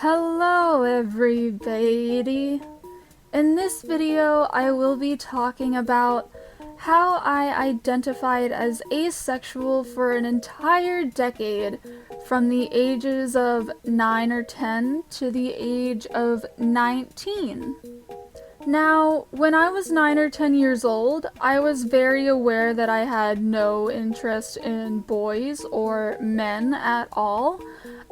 Hello everybody! In this video I will be talking about how I identified as asexual for an entire decade from the ages of 9 or 10 to the age of 19. Now, when I was 9 or 10 years old, I was very aware that I had no interest in boys or men at all.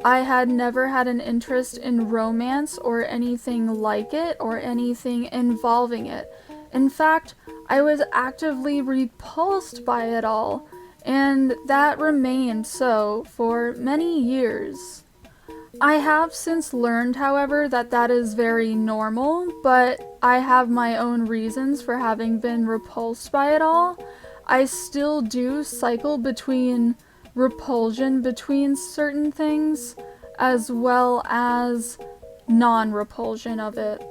I had never had an interest in romance or anything like it or anything involving it. In fact, I was actively repulsed by it all, and that remained so for many years. I have since learned, however, that that is very normal, but I have my own reasons for having been repulsed by it all. I still do cycle between repulsion between certain things, as well as non-repulsion of it.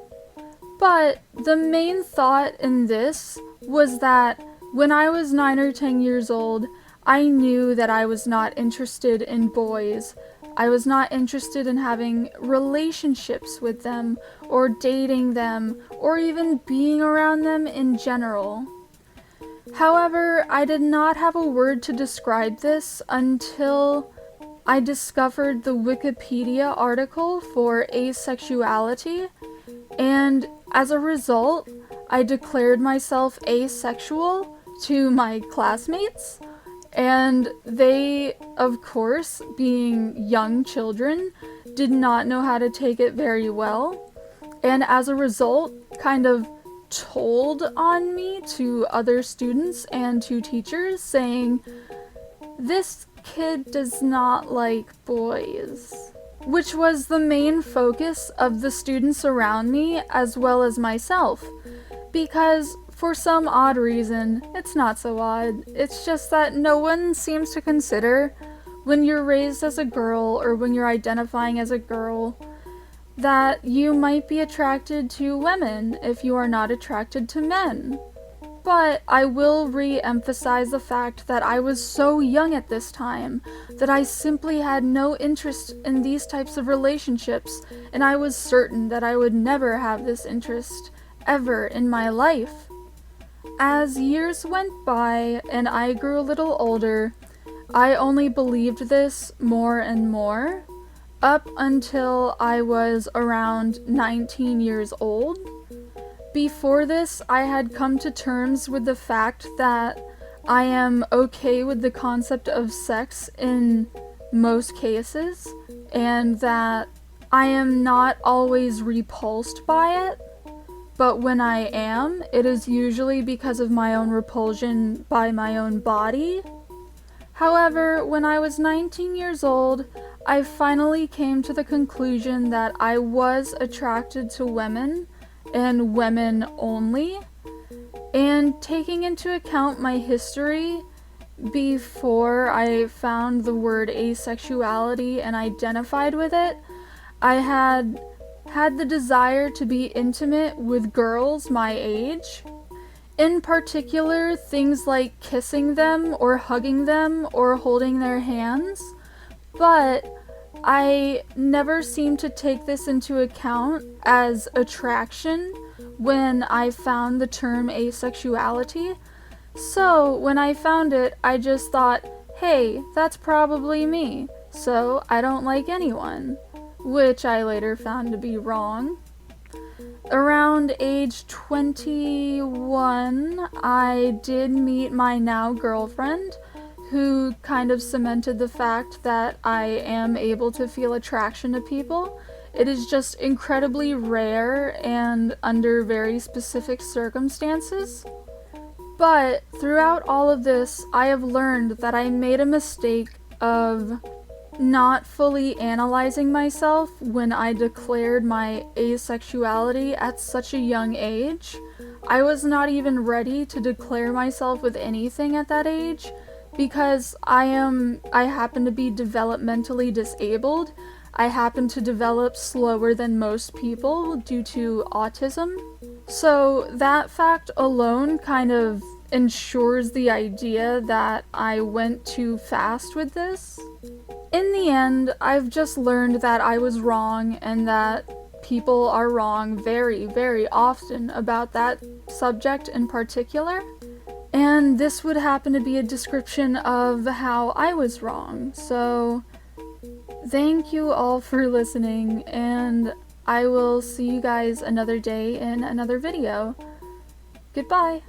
But the main thought in this was that when I was 9 or 10 years old, I knew that I was not interested in boys. I was not interested in having relationships with them, or dating them, or even being around them in general. However, I did not have a word to describe this until I discovered the Wikipedia article for asexuality, and as a result, I declared myself asexual to my classmates. And they, of course, being young children, did not know how to take it very well, and as a result, kind of told on me to other students and to teachers, saying, "This kid does not like boys," which was the main focus of the students around me as well as myself, because for some odd reason, it's not so odd, it's just that no one seems to consider, when you're raised as a girl or when you're identifying as a girl, that you might be attracted to women if you are not attracted to men. But I will re-emphasize the fact that I was so young at this time that I simply had no interest in these types of relationships, and I was certain that I would never have this interest ever in my life. As years went by and I grew a little older, I only believed this more and more, up until I was around 19 years old. Before this, I had come to terms with the fact that I am okay with the concept of sex in most cases, and that I am not always repulsed by it. But when I am, it is usually because of my own repulsion by my own body. However, when I was 19 years old, I finally came to the conclusion that I was attracted to women, and women only. And taking into account my history before I found the word asexuality and identified with it, I had the desire to be intimate with girls my age. In particular, things like kissing them or hugging them or holding their hands. But I never seemed to take this into account as attraction when I found the term asexuality. So when I found it, I just thought, hey, that's probably me, so I don't like anyone. Which I later found to be wrong. Around age 21, I did meet my now girlfriend, who kind of cemented the fact that I am able to feel attraction to people. It is just incredibly rare and under very specific circumstances. But throughout all of this, I have learned that I made a mistake of not fully analyzing myself when I declared my asexuality at such a young age. I was not even ready to declare myself with anything at that age, because I happen to be developmentally disabled. I happen to develop slower than most people due to autism. So that fact alone kind of ensures the idea that I went too fast with this. In the end, I've just learned that I was wrong and that people are wrong very, very often about that subject in particular. And this would happen to be a description of how I was wrong. So, thank you all for listening, and I will see you guys another day in another video. Goodbye!